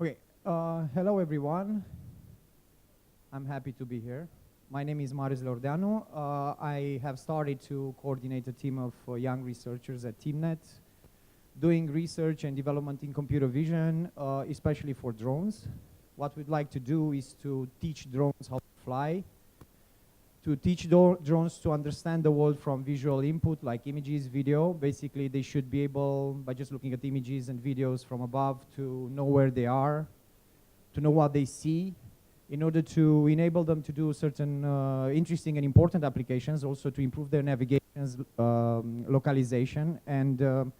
Okay, hello everyone. I'm happy to be here. My name is Marius Leordeanu. I have started to coordinate a team of young researchers at TeamNet, doing research and development in computer vision, especially for drones. What we'd like to do is to teach drones how to fly, to teach drones to understand the world from visual input like images, video. Basically, they should be able, by just looking at images and videos from above, to know where they are, to know what they see, in order to enable them to do certain interesting and important applications, also to improve their navigations, localization, and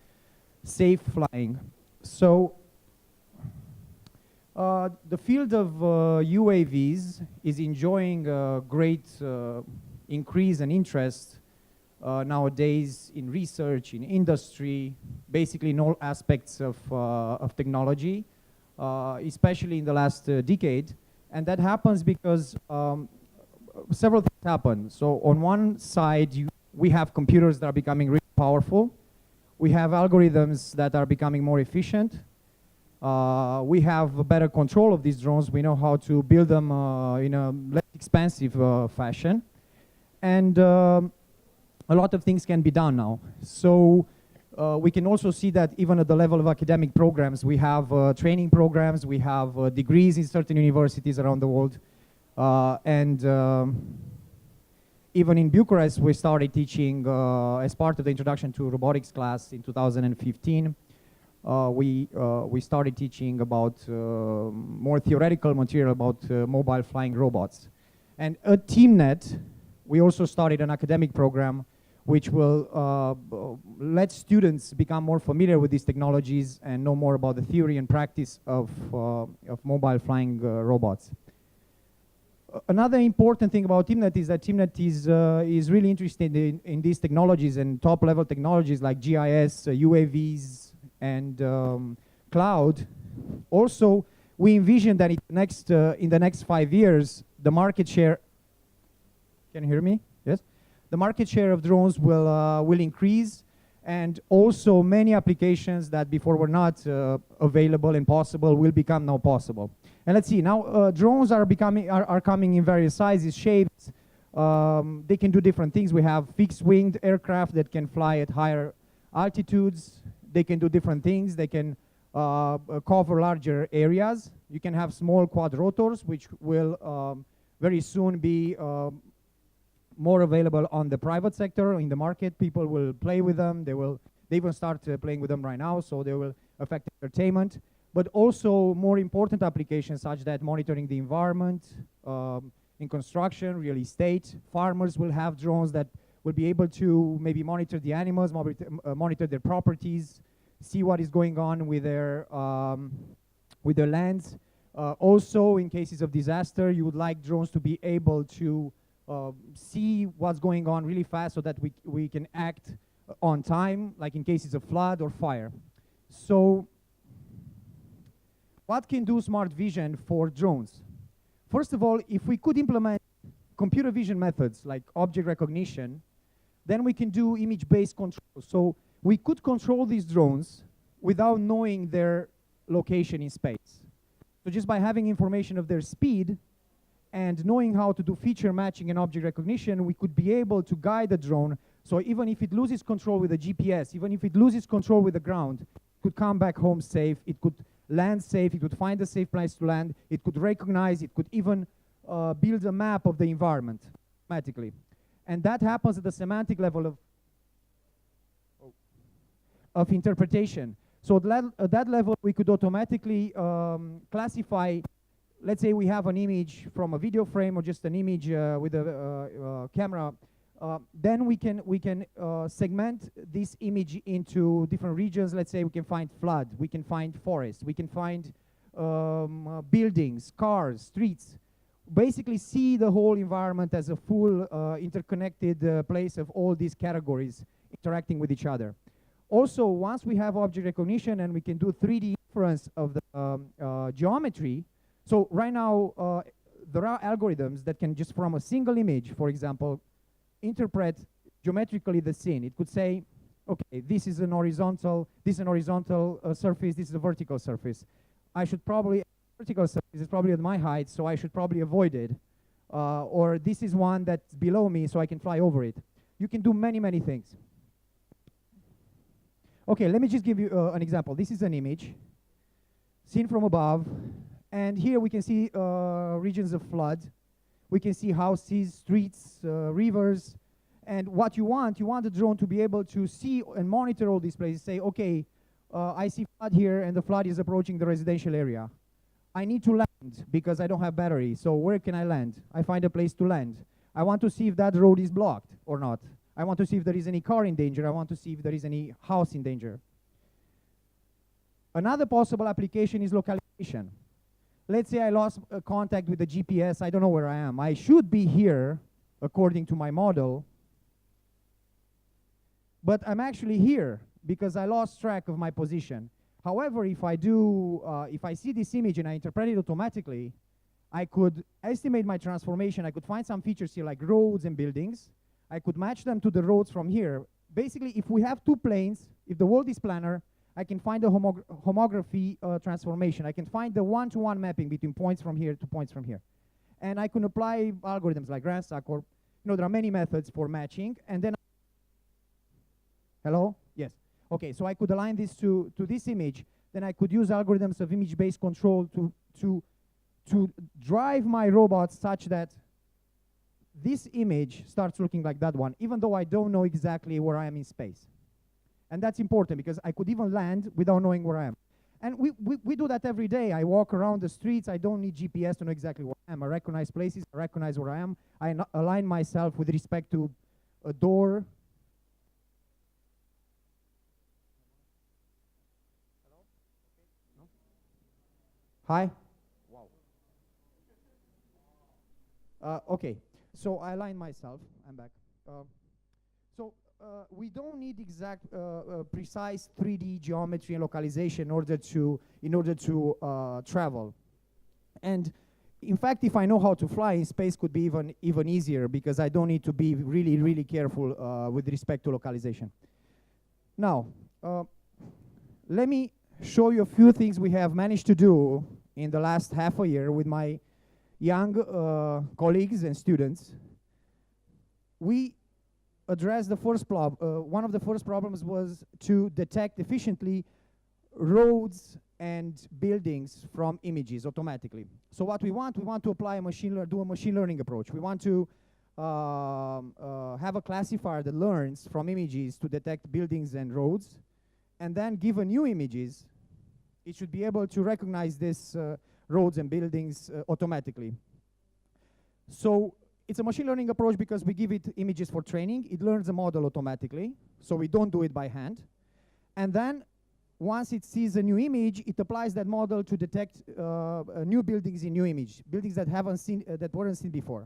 safe flying. So the field of UAVs is enjoying a great increase and interest nowadays in research, in industry, basically in all aspects of technology, especially in the last decade. And that happens because several things happen. So on one side, we have computers that are becoming really powerful. We have algorithms that are becoming more efficient. We have a better control of these drones. We know how to build them in a less expensive fashion. And a lot of things can be done now. So we can also see that even at the level of academic programs, we have training programs, we have degrees in certain universities around the world. Even in Bucharest, we started teaching as part of the introduction to robotics class in 2015. We started teaching about more theoretical material about mobile flying robots. And at TeamNet, we also started an academic program which will let students become more familiar with these technologies and know more about the theory and practice of mobile flying robots. Another important thing about TeamNet is that TeamNet is really interested in these technologies and top-level technologies like GIS, UAVs, and cloud. Also, we envision that in the next 5 years, the market share, can you hear me? Yes? The market share of drones will increase, and also many applications that before were not available and possible will become now possible. And let's see, now drones are coming in various sizes, shapes. They can do different things. We have fixed-winged aircraft that can fly at higher altitudes. They can do different things. They can cover larger areas. You can have small quadrotors, which will very soon be more available on the private sector, in the market. People will play with them. They even start playing with them right now, so they will affect entertainment. But also more important applications such that monitoring the environment, in construction, real estate. Farmers will have drones that will be able to maybe monitor the animals, monitor their properties, see what is going on with their lands. Also, in cases of disaster, you would like drones to be able to see what's going on really fast so that we can act on time, like in cases of flood or fire. So, what can do smart vision for drones? First of all, if we could implement computer vision methods like object recognition, then we can do image-based control. So we could control these drones without knowing their location in space. So just by having information of their speed and knowing how to do feature matching and object recognition, we could be able to guide the drone. So even if it loses control with the GPS, even if it loses control with the ground, it could come back home safe, it could land safe, it could find a safe place to land, it could recognize, it could even build a map of the environment automatically. And that happens at the semantic level of interpretation. So at that level, we could automatically classify, let's say we have an image from a video frame or just an image with a camera. Then we can segment this image into different regions. Let's say we can find flood, we can find forest, we can find buildings, cars, streets. Basically see the whole environment as a full interconnected place of all these categories interacting with each other. Also, once we have object recognition and we can do 3D inference of the geometry, so right now there are algorithms that can just from a single image, for example, interpret geometrically the scene. It could say, okay, this is a horizontal surface, this is a vertical surface. I should probably vertical surface is probably at my height, so I should probably avoid it. Or this is one that's below me, so I can fly over it. You can do many, many things. Okay, let me just give you an example. This is an image seen from above, and here we can see regions of flood. We can see houses, streets, rivers, and what you want the drone to be able to see and monitor all these places. Say, okay, I see flood here, and the flood is approaching the residential area. I need to land because I don't have battery, so where can I land? I find a place to land. I want to see if that road is blocked or not. I want to see if there is any car in danger. I want to see if there is any house in danger. Another possible application is localization. Let's say I lost contact with the GPS. I don't know where I am. I should be here, according to my model, but I'm actually here because I lost track of my position. However, if I see this image and I interpret it automatically, I could estimate my transformation. I could find some features here like roads and buildings. I could match them to the roads from here. Basically, if we have two planes, if the world is planar, I can find the homography transformation. I can find the one-to-one mapping between points from here to points from here. And I can apply algorithms like Ransack, or there are many methods for matching. And then, hello? Yes. Okay, so I could align this to this image. Then I could use algorithms of image-based control to drive my robot such that this image starts looking like that one, even though I don't know exactly where I am in space. And that's important because I could even land without knowing where I am. And we do that every day. I walk around the streets. I don't need GPS to know exactly where I am. I recognize places. I recognize where I am. I align myself with respect to a door. Hello? Okay. No? Hi? Wow. Okay. So I align myself. I'm back. We don't need exact, precise 3D geometry and localization in order to travel. And in fact, if I know how to fly in space, could be even easier because I don't need to be really, really careful with respect to localization. Now, let me show you a few things we have managed to do in the last half a year with my young colleagues and students. We addressed the first problem. One of the first problems was to detect efficiently roads and buildings from images automatically. So what we want to apply do a machine learning approach. We want to have a classifier that learns from images to detect buildings and roads, and then given new images, it should be able to recognize this roads and buildings automatically. So it's a machine learning approach because we give it images for training. It learns the model automatically, so we don't do it by hand. And then once it sees a new image, it applies that model to detect new buildings in new image, buildings that that weren't seen before.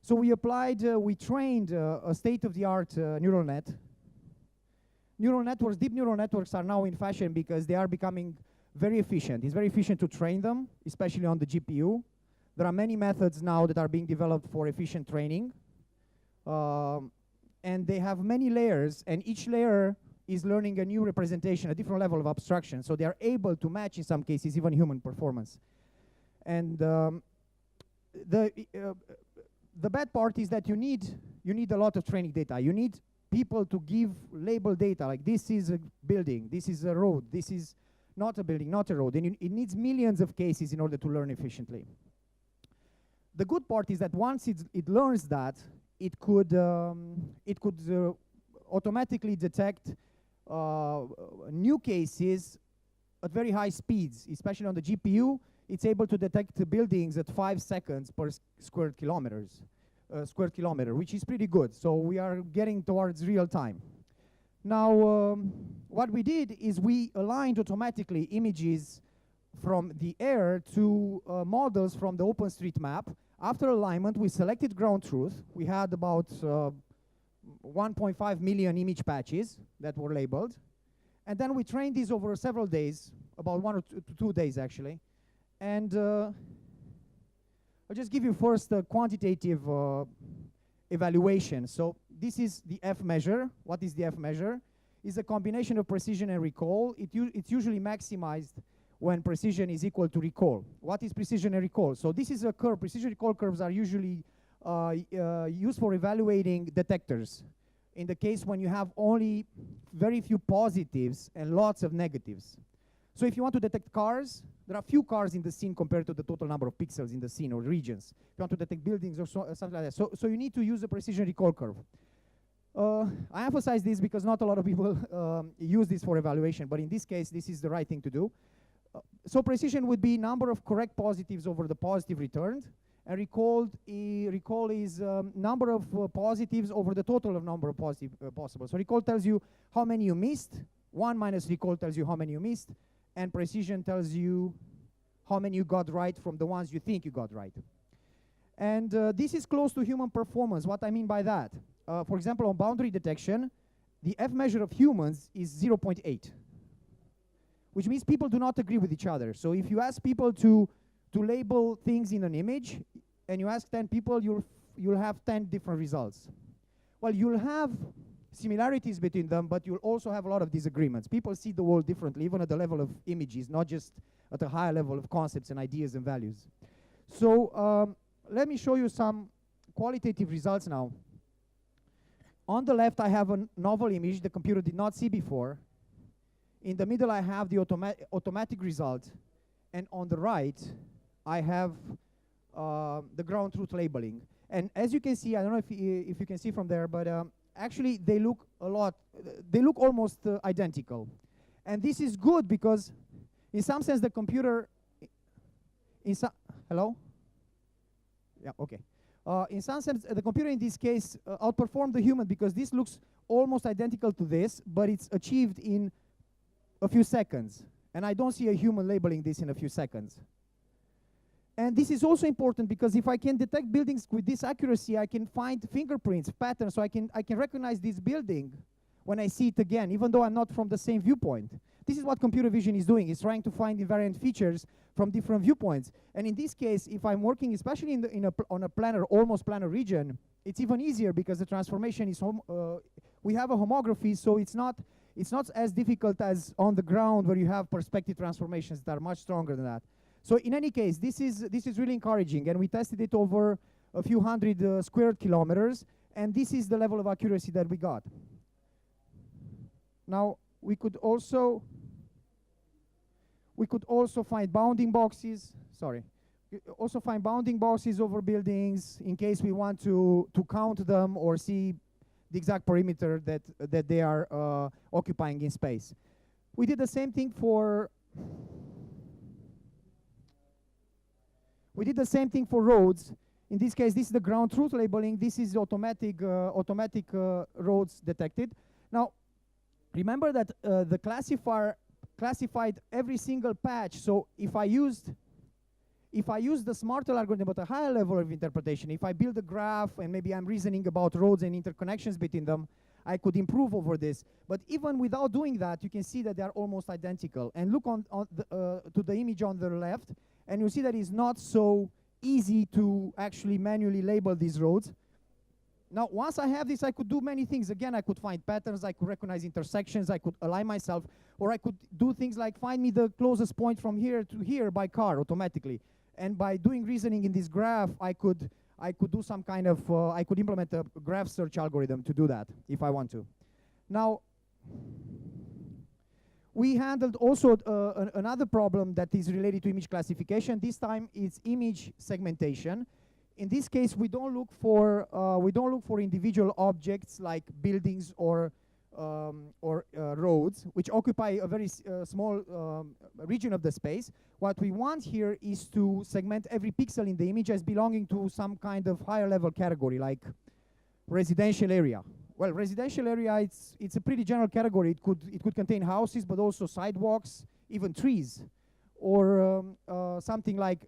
So we trained a state-of-the-art neural net. Deep neural networks are now in fashion because they are becoming very efficient. It's very efficient to train them, especially on the GPU. There are many methods now that are being developed for efficient training. And they have many layers, and each layer is learning a new representation, a different level of abstraction. So they are able to match, in some cases, even human performance. And the bad part is that you need a lot of training data. You need people to give label data, like this is a building, this is a road, this is not a building, not a road. And it needs millions of cases in order to learn efficiently. The good part is that once it learns that, it could automatically detect new cases at very high speeds, especially on the GPU. It's able to detect the buildings at 5 seconds per square kilometer, which is pretty good. So we are getting towards real time. Now, what we did is we aligned automatically images from the air to models from the OpenStreetMap. After alignment, we selected ground truth. We had about 1.5 million image patches that were labeled. And then we trained these over several days, about 1 or 2 days actually. And I'll just give you first a quantitative evaluation. So this is the F measure. What is the F measure? It's a combination of precision and recall. It's usually maximized when precision is equal to recall. What is precision and recall? So this is a curve. Precision recall curves are usually used for evaluating detectors. In the case when you have only very few positives and lots of negatives. So if you want to detect cars, there are few cars in the scene compared to the total number of pixels in the scene or regions. If you want to detect buildings or something like that. So you need to use a precision recall curve. I emphasize this because not a lot of people use this for evaluation, but in this case, this is the right thing to do. So precision would be number of correct positives over the positive returned, and recall is number of positives over the total of number of positive possible. So recall tells you how many you missed, 1 minus recall tells you how many you missed, and precision tells you how many you got right from the ones you think you got right. And this is close to human performance. What I mean by that? For example, on boundary detection, the F measure of humans is 0.8, which means people do not agree with each other. So if you ask people to label things in an image, and you ask 10 people, you'll have 10 different results. Well, you'll have similarities between them, but you'll also have a lot of disagreements. People see the world differently, even at the level of images, not just at a higher level of concepts and ideas and values. So let me show you some qualitative results now. On the left, I have a novel image the computer did not see before. In the middle, I have the automatic result. And on the right, I have the ground truth labeling. And as you can see, I don't know if you can see from there, but actually they look almost identical. And this is good because in some sense the computer, hello? Yeah, okay. In some sense, the computer in this case outperformed the human because this looks almost identical to this, but it's achieved in a few seconds. And I don't see a human labeling this in a few seconds. And this is also important because if I can detect buildings with this accuracy, I can find fingerprints, patterns, so I can recognize this building when I see it again, even though I'm not from the same viewpoint. This is what computer vision is doing. It's trying to find invariant features from different viewpoints. And in this case, if I'm working especially on a planar, almost planar region, it's even easier because the transformation is, we have a homography, so it's not as difficult as on the ground where you have perspective transformations that are much stronger than that. So in any case, this is really encouraging, and we tested it over a few hundred square kilometers, and this is the level of accuracy that we got. Now, we could also find bounding boxes, also find bounding boxes over buildings in case we want to count them or see the exact perimeter that they are occupying in space. We did the same thing for roads. In this case, this is the ground truth labeling. This is automatic roads detected. Now, remember that the classifier classified every single patch. So if I used the smarter algorithm at a higher level of interpretation, if I build a graph and maybe I'm reasoning about roads and interconnections between them, I could improve over this. But even without doing that, you can see that they are almost identical. And look to the image on the left, and you see that it's not so easy to actually manually label these roads. Now, once I have this, I could do many things. Again, I could find patterns, I could recognize intersections, I could align myself, or I could do things like find me the closest point from here to here by car automatically. And by doing reasoning in this graph, I could do some kind of, I could implement a graph search algorithm to do that if I want to. Now, we handled also another problem that is related to image classification. This time it's image segmentation. In this case, we don't look for individual objects like buildings or roads, which occupy a very small region of the space. What we want here is to segment every pixel in the image as belonging to some kind of higher level category, like residential area. Well, residential area, it's a pretty general category. It could contain houses, but also sidewalks, even trees, or something like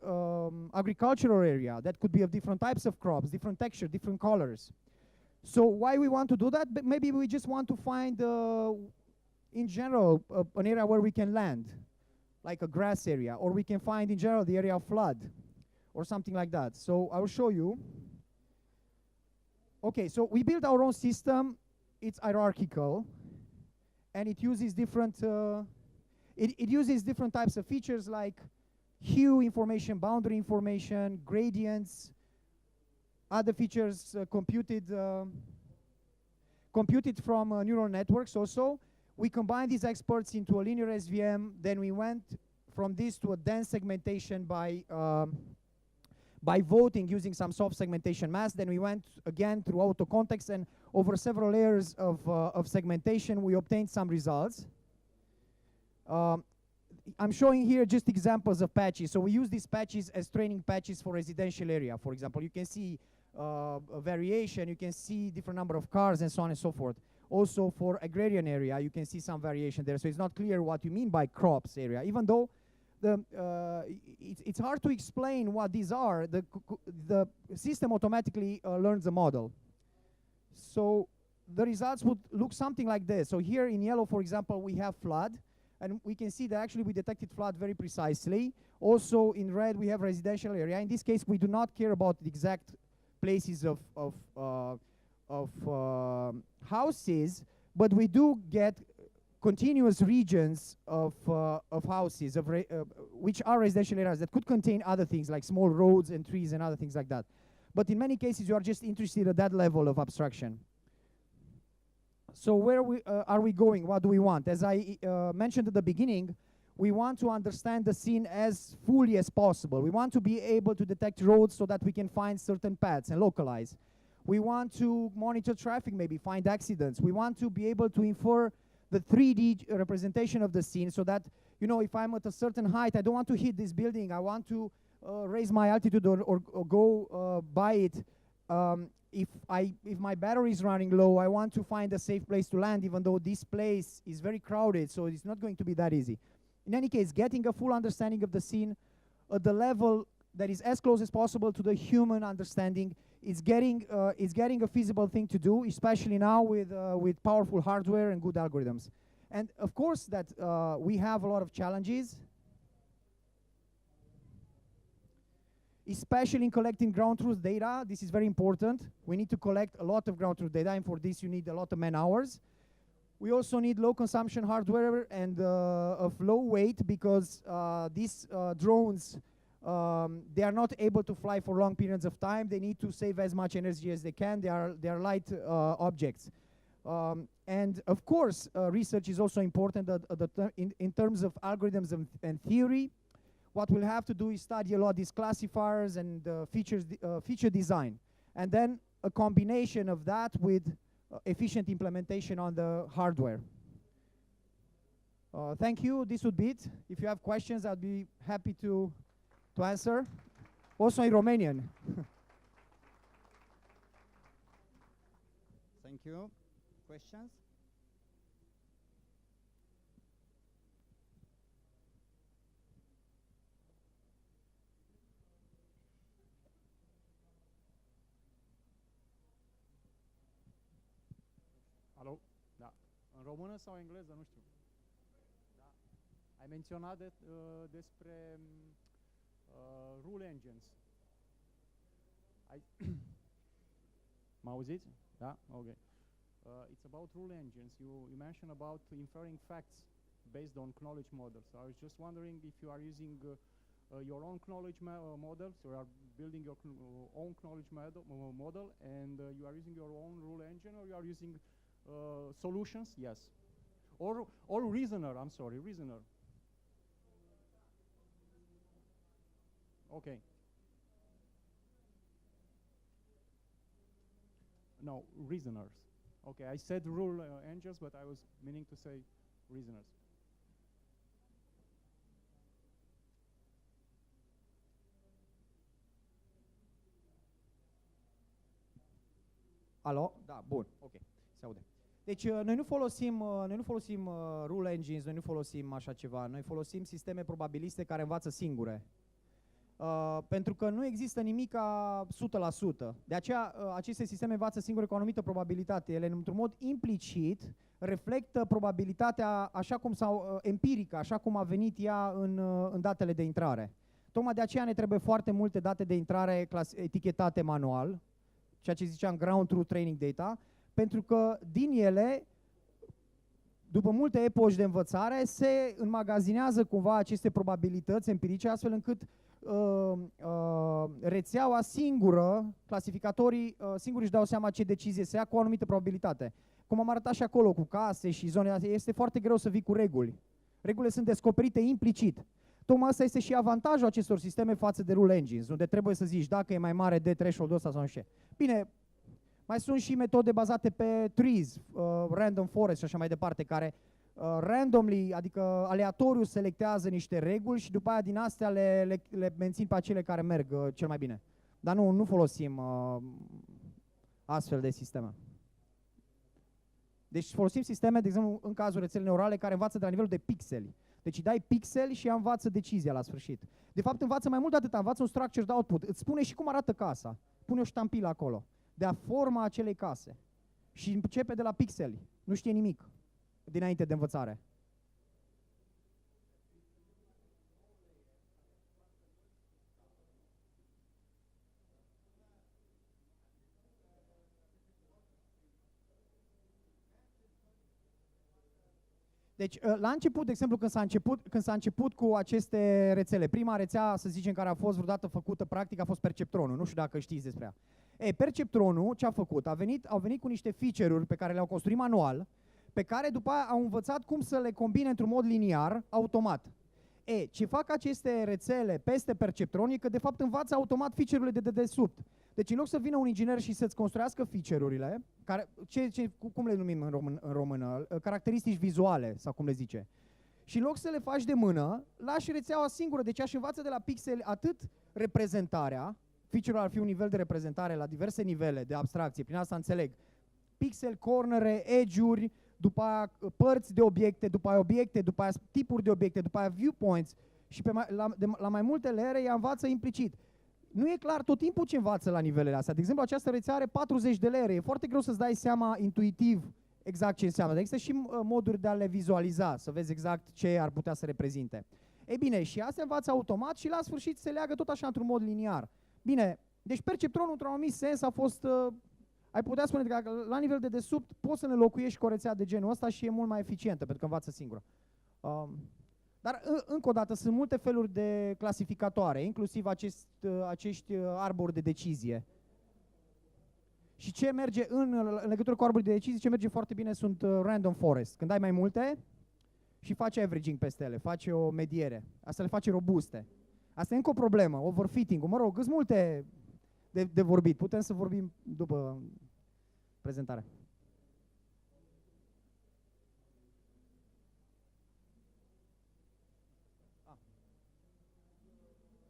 agricultural area that could be of different types of crops, different texture, different colors. So why we want to do that? But maybe we just want to find, in general, an area where we can land, like a grass area, or we can find, in general, the area of flood, or something like that. So I will show you. Okay, so we built our own system. It's hierarchical, and it uses different It uses different types of features like hue information, boundary information, gradients, other features computed from neural networks also. We combined these experts into a linear SVM, then we went from this to a dense segmentation by voting using some soft segmentation mask. Then we went again through auto context, and over several layers of segmentation, we obtained some results. I'm showing here just examples of patches. So we use these patches as training patches for residential area. For example, you can see a variation, you can see different number of cars and so on and so forth. Also for agrarian area, you can see some variation there. So it's not clear what you mean by crops area, even though it's hard to explain what these are. The system automatically learns the model. So the results would look something like this. So here in yellow, for example, we have flood, and we can see that actually we detected flood very precisely. Also in red, we have residential area. In this case, we do not care about the exact places of houses, but we do get continuous regions of houses which are residential areas that could contain other things like small roads and trees and other things like that. But in many cases, you are just interested at that level of abstraction. So where are we going? What do we want? As I mentioned at the beginning, we want to understand the scene as fully as possible. We want to be able to detect roads so that we can find certain paths and localize. We want to monitor traffic, maybe find accidents. We want to be able to infer the 3D representation of the scene so that, you know, if I'm at a certain height, I don't want to hit this building. I want to raise my altitude or go by it. If my battery is running low, I want to find a safe place to land, even though this place is very crowded, so it's not going to be that easy. In any case, getting a full understanding of the scene at the level that is as close as possible to the human understanding is getting a feasible thing to do, especially now with powerful hardware and good algorithms. And of course that we have a lot of challenges, especially in collecting ground truth data. This is very important. We need to collect a lot of ground truth data, and for this you need a lot of man hours. We also need low consumption hardware and of low weight, because these drones, they are not able to fly for long periods of time. They need to save as much energy as they can. They are light objects. And of course, research is also important in terms of algorithms and theory. What we'll have to do is study a lot these classifiers and feature design. And then a combination of that with efficient implementation on the hardware. Thank you. This would be it. If you have questions, I'd be happy to answer. Also in Romanian. Thank you. Questions? Alo? Da. În română sau engleză? Nu știu. Da. Ai menționat despre rule engines. Mă auziți? Da? Ok. It's about rule engines. You mentioned about inferring facts based on knowledge models. So I was just wondering if you are using your own knowledge model, so you are building your own knowledge model, and you are using your own rule engine, or you are using solutions? Yes. Or reasoner, I'm sorry, reasoner. Okay. No, reasoners. Okay, I said rule engines, but I was meaning to say reasoners. Alo? Da, bun, ok, se aude. Deci noi nu folosim rule engines, noi nu folosim așa ceva, noi folosim sisteme probabiliste care învață singure. Pentru că nu există nimic ca 100%. De aceea aceste sisteme învață singure cu o anumită probabilitate. Ele într-un mod implicit reflectă probabilitatea așa cum empirică, așa cum a venit ea în datele de intrare. Tocmai de aceea ne trebuie foarte multe date de intrare etichetate manual, ceea ce ziceam ground truth training data, pentru că din ele, după multe epoci de învățare, se înmagazinează cumva aceste probabilități empirice, astfel încât rețeaua singură, clasificatorii singuri își dau seama ce decizie se ia cu o anumită probabilitate. Cum am arătat și acolo cu case și zone, este foarte greu să vii cu reguli. Regulile sunt descoperite implicit. Tocmai asta este și avantajul acestor sisteme față de rule engines, unde trebuie să zici dacă e mai mare de threshold-ul ăsta sau nu știu. Bine, mai sunt și metode bazate pe trees, random forest și așa mai departe, care randomly, adică aleatoriu selectează niște reguli și după aia din astea le mențin pe acele care merg cel mai bine. Dar nu folosim astfel de sisteme. Deci folosim sisteme, de exemplu, în cazul rețelei neurale, care învață de la nivelul de pixeli. Deci îi dai pixeli și ea învață decizia la sfârșit. De fapt, învață mai mult de atât, învață un structured output. Îți spune și cum arată casa. Pune o ștampilă acolo, de forma acelei case. Și începe de la pixeli. Nu știe nimic dinainte de învățare. Deci, la început, de exemplu, când s-a început cu aceste rețele, prima rețea, să zicem, care a fost vreodată făcută practic, a fost perceptronul. Nu știu dacă știți despre ea. Perceptronul, ce a făcut? Au venit cu niște feature-uri pe care le-au construit manual, pe care după aia au învățat cum să le combine într-un mod liniar, automat. Ce fac aceste rețele peste perceptron e că, de fapt, învață automat feature-urile de dedesubt. Deci, în loc să vină un inginer și să-ți construiască feature-urile, cum le numim în română? Caracteristici vizuale, sau cum le zice. Și în loc să le faci de mână, lași rețeaua singură. Deci, aș învață de la pixel atât reprezentarea, feature-ul ar fi un nivel de reprezentare la diverse nivele de abstracție, prin asta înțeleg. Pixel, cornere, edge-uri, după aia părți de obiecte, după aia tipuri de obiecte, după aia viewpoints și la mai multe layere ea învață implicit. Nu e clar tot timpul ce învață la nivelele astea. De exemplu, această rețea are 40 de layere. E foarte greu să-ți dai seama intuitiv exact ce înseamnă. Dar există și moduri de a le vizualiza, să vezi exact ce ar putea să reprezinte. Ei bine, și astea învață automat și la sfârșit se leagă tot așa într-un mod liniar. Bine, deci perceptronul într-un anumit sens a fost... ai putea spune că la nivel de desubt poți să ne locuiești cu o rețea de genul ăsta și e mult mai eficientă, pentru că învață singură. Dar, încă o dată, sunt multe feluri de clasificatoare, inclusiv acești arbori de decizie. Și ce merge în legătură cu arborii de decizie, ce merge foarte bine sunt random forest. Când ai mai multe și faci averaging peste ele, faci o mediere. Asta le face robuste. Asta e încă o problemă, overfitting-ul. Mă rog, sunt multe de vorbit. Putem să vorbim după prezentare.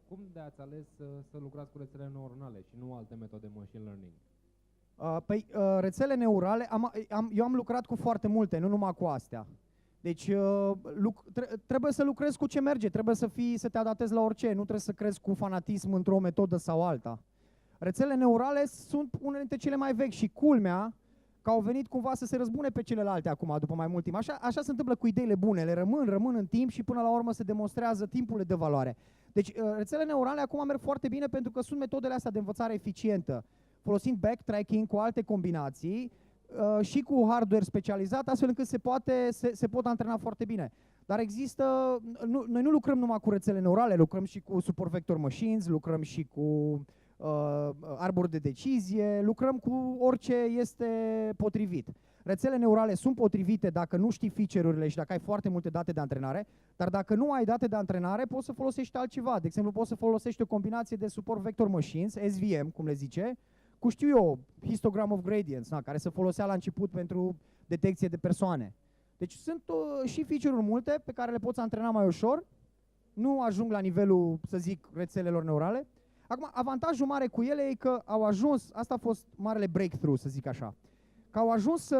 Cum de ați ales să lucrați cu rețele neuronale și nu alte metode machine learning? Rețele neurale, eu am lucrat cu foarte multe, nu numai cu astea. Deci trebuie să lucrezi cu ce merge, trebuie să te adaptezi la orice, nu trebuie să crezi cu fanatism într-o metodă sau alta. Rețele neurale sunt unele dintre cele mai vechi și culmea că au venit cumva să se răzbune pe celelalte acum, după mai mult timp. Așa se întâmplă cu ideile bune, le rămân în timp și până la urmă se demonstrează timpul de valoare. Deci rețele neurale acum merg foarte bine pentru că sunt metodele astea de învățare eficientă, folosind backtracking cu alte combinații și cu hardware specializat, astfel încât se pot antrena foarte bine. Dar noi nu lucrăm numai cu rețele neurale, lucrăm și cu support vector machines, lucrăm și cu arbori de decizie, lucrăm cu orice este potrivit. Rețele neurale sunt potrivite dacă nu știi feature-urile și dacă ai foarte multe date de antrenare, dar dacă nu ai date de antrenare, poți să folosești altceva. De exemplu, poți să folosești o combinație de support vector machines, SVM, cum le zice, cu, știu eu, histogram of gradients, care se folosea la început pentru detecție de persoane. Deci sunt și feature-uri multe pe care le poți antrena mai ușor, nu ajung la nivelul, să zic, rețelelor neurale. Acum, avantajul mare cu ele e că au ajuns, asta a fost marele breakthrough, să zic așa, că au ajuns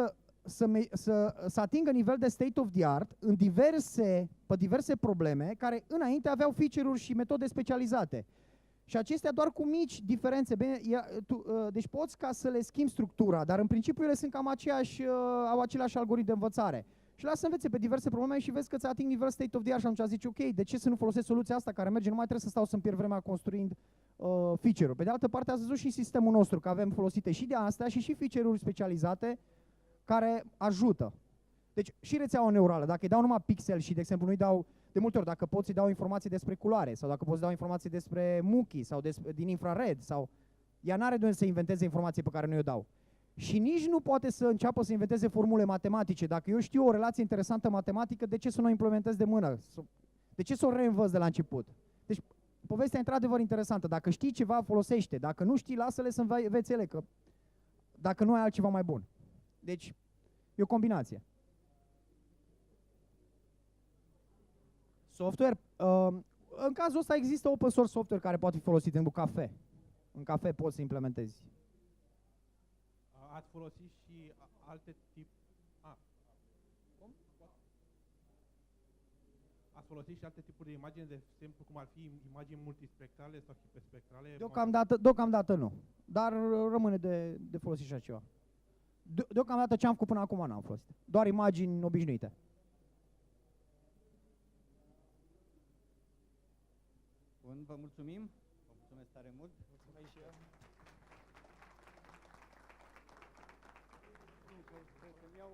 să atingă nivel de state of the art pe diverse probleme care înainte aveau feature-uri și metode specializate. Și acestea doar cu mici diferențe. Bine, deci poți ca să le schimbi structura, dar în principiu ele sunt cam au același algoritm de învățare. Și lasă să învețe pe diverse probleme și vezi că ți ating nivel state of the art și atunci zici, ok, de ce să nu folosesc soluția asta care merge, nu mai trebuie să stau să-mi pierd vremea construind feature-uri. Pe de altă parte, ați văzut și sistemul nostru, că avem folosite și de astea și feature-uri specializate care ajută. Deci și rețeaua neurală, dacă îi dau numai pixel și, de exemplu, nu-i dau, de multe ori, dacă pot să-i dau informații despre culoare, sau dacă pot să dau informații despre muchii, sau din infrared, sau ea n-are de unde să inventeze informații pe care nu i-o dau. Și nici nu poate să înceapă să inventeze formule matematice. Dacă eu știu o relație interesantă matematică, de ce să nu o implementez de mână? De ce să o reînvăț de la început? Deci, povestea e într-adevăr interesantă. Dacă știi ceva, folosește. Dacă nu știi, lasă-le să învețe ele, că dacă nu ai altceva mai bun. Deci, e o combinație. Software. În cazul ăsta există open source software care poate fi folosit în cafe. În cafe poți să implementezi. Ați folosit și alte Ați folosit și alte tipuri de imagini, de exemplu, cum ar fi imagini multispectrale sau hiperspectrale? Deocamdată nu. Dar rămâne de folosit și așa ceva. Deocamdată ce am făcut până acum n-am folosit. Doar imagini obișnuite. Bun, vă mulțumim. Vă mulțumesc tare mult. Mulțumesc și eu. Cred că mi-au